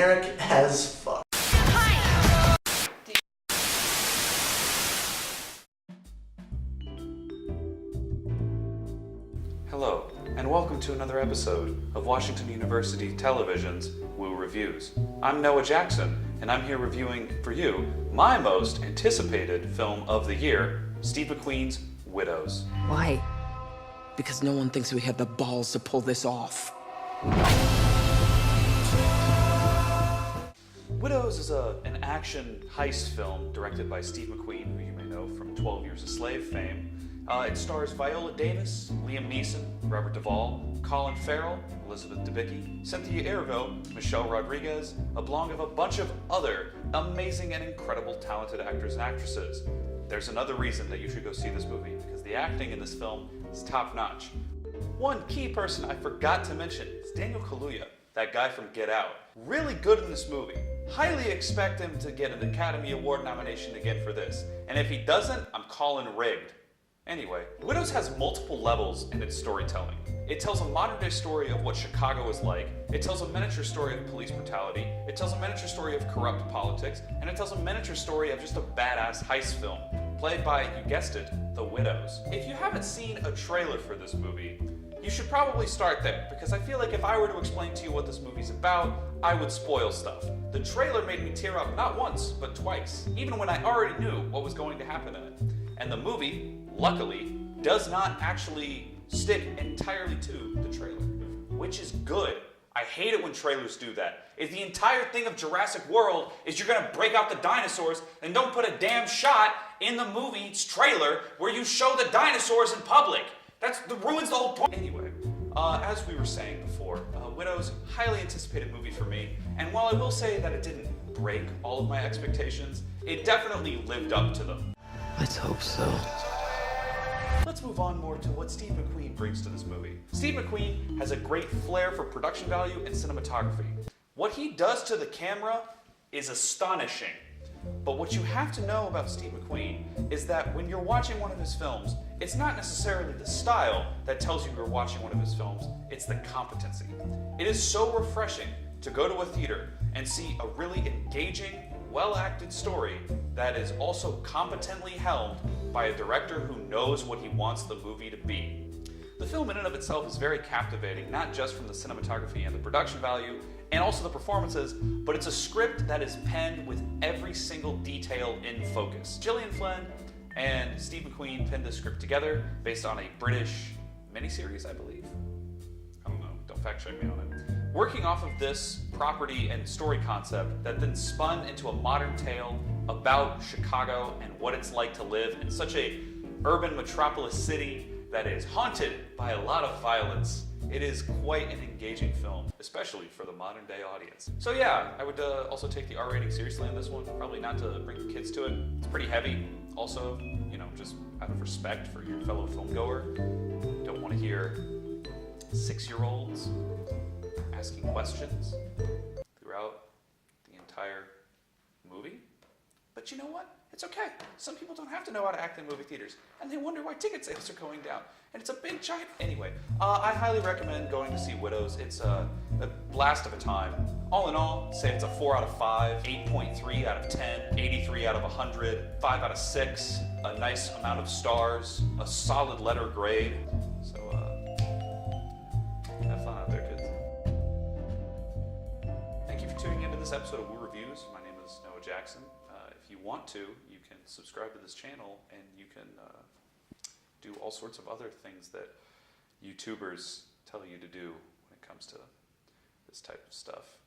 Eric as fuck. Hello, and welcome to another episode of Washington University Television's Woo Reviews. I'm Noah Jackson, and I'm here reviewing for you my most anticipated film of the year, Steve McQueen's Widows. Why? Because no one thinks we have the balls to pull this off. Widows is an action heist film directed by Steve McQueen, who you may know from 12 Years a Slave fame. It stars Viola Davis, Liam Neeson, Robert Duvall, Colin Farrell, Elizabeth Debicki, Cynthia Erivo, Michelle Rodriguez, along with a bunch of other amazing and incredible talented actors and actresses. There's another reason that you should go see this movie, because the acting in this film is top-notch. One key person I forgot to mention is Daniel Kaluuya, that guy from Get Out. Really good in this movie. Highly expect him to get an Academy Award nomination again for this. And if he doesn't, I'm calling rigged. Anyway, Widows has multiple levels in its storytelling. It tells a modern-day story of what Chicago is like, it tells a miniature story of police brutality, it tells a miniature story of corrupt politics, and it tells a miniature story of just a badass heist film, played by, you guessed it, The Widows. If you haven't seen a trailer for this movie, you should probably start there, because I feel like if I were to explain to you what this movie's about, I would spoil stuff. The trailer made me tear up not once, but twice, even when I already knew what was going to happen in it. And the movie, luckily, does not actually stick entirely to the trailer, which is good. I hate it when trailers do that. If the entire thing of Jurassic World is you're gonna break out the dinosaurs, then don't put a damn shot in the movie's trailer where you show the dinosaurs in public. That ruins the whole point. Anyway, as we were saying before, Widows, highly anticipated movie for me, and while I will say that it didn't break all of my expectations, it definitely lived up to them. Let's hope so. Let's move on more to what Steve McQueen brings to this movie. Steve McQueen has a great flair for production value and cinematography. What he does to the camera is astonishing. But what you have to know about Steve McQueen is that when you're watching one of his films, it's not necessarily the style that tells you you're watching one of his films, it's the competency. It is so refreshing to go to a theater and see a really engaging, well-acted story that is also competently helmed by a director who knows what he wants the movie to be. The film in and of itself is very captivating, not just from the cinematography and the production value, and also the performances, but it's a script that is penned with every single detail in focus. Gillian Flynn and Steve McQueen penned this script together based on a British miniseries, I believe. I don't know, don't fact check me on it. Working off of this property and story concept that then spun into a modern tale about Chicago and what it's like to live in such a urban metropolis city that is haunted by a lot of violence. It is quite an engaging film, especially for the modern day audience. So yeah, I would also take the R rating seriously on this one. Probably not to bring the kids to it. It's pretty heavy. Also, you know, just out of respect for your fellow filmgoer. Don't want to hear 6-year-olds asking questions throughout the entire movie. But you know what? It's okay. Some people don't have to know how to act in movie theaters, and they wonder why ticket sales are going down. And it's a big giant... Anyway, I highly recommend going to see Widows. It's a blast of a time. All in all, say it's a 4 out of 5, 8.3 out of 10, 83 out of 100, 5 out of 6, a nice amount of stars, a solid letter grade. So, have fun out there, kids. Thank you for tuning into this episode of Woo Reviews. My name is Noah Jackson. If you want to, you can subscribe to this channel and you can do all sorts of other things that YouTubers tell you to do when it comes to this type of stuff.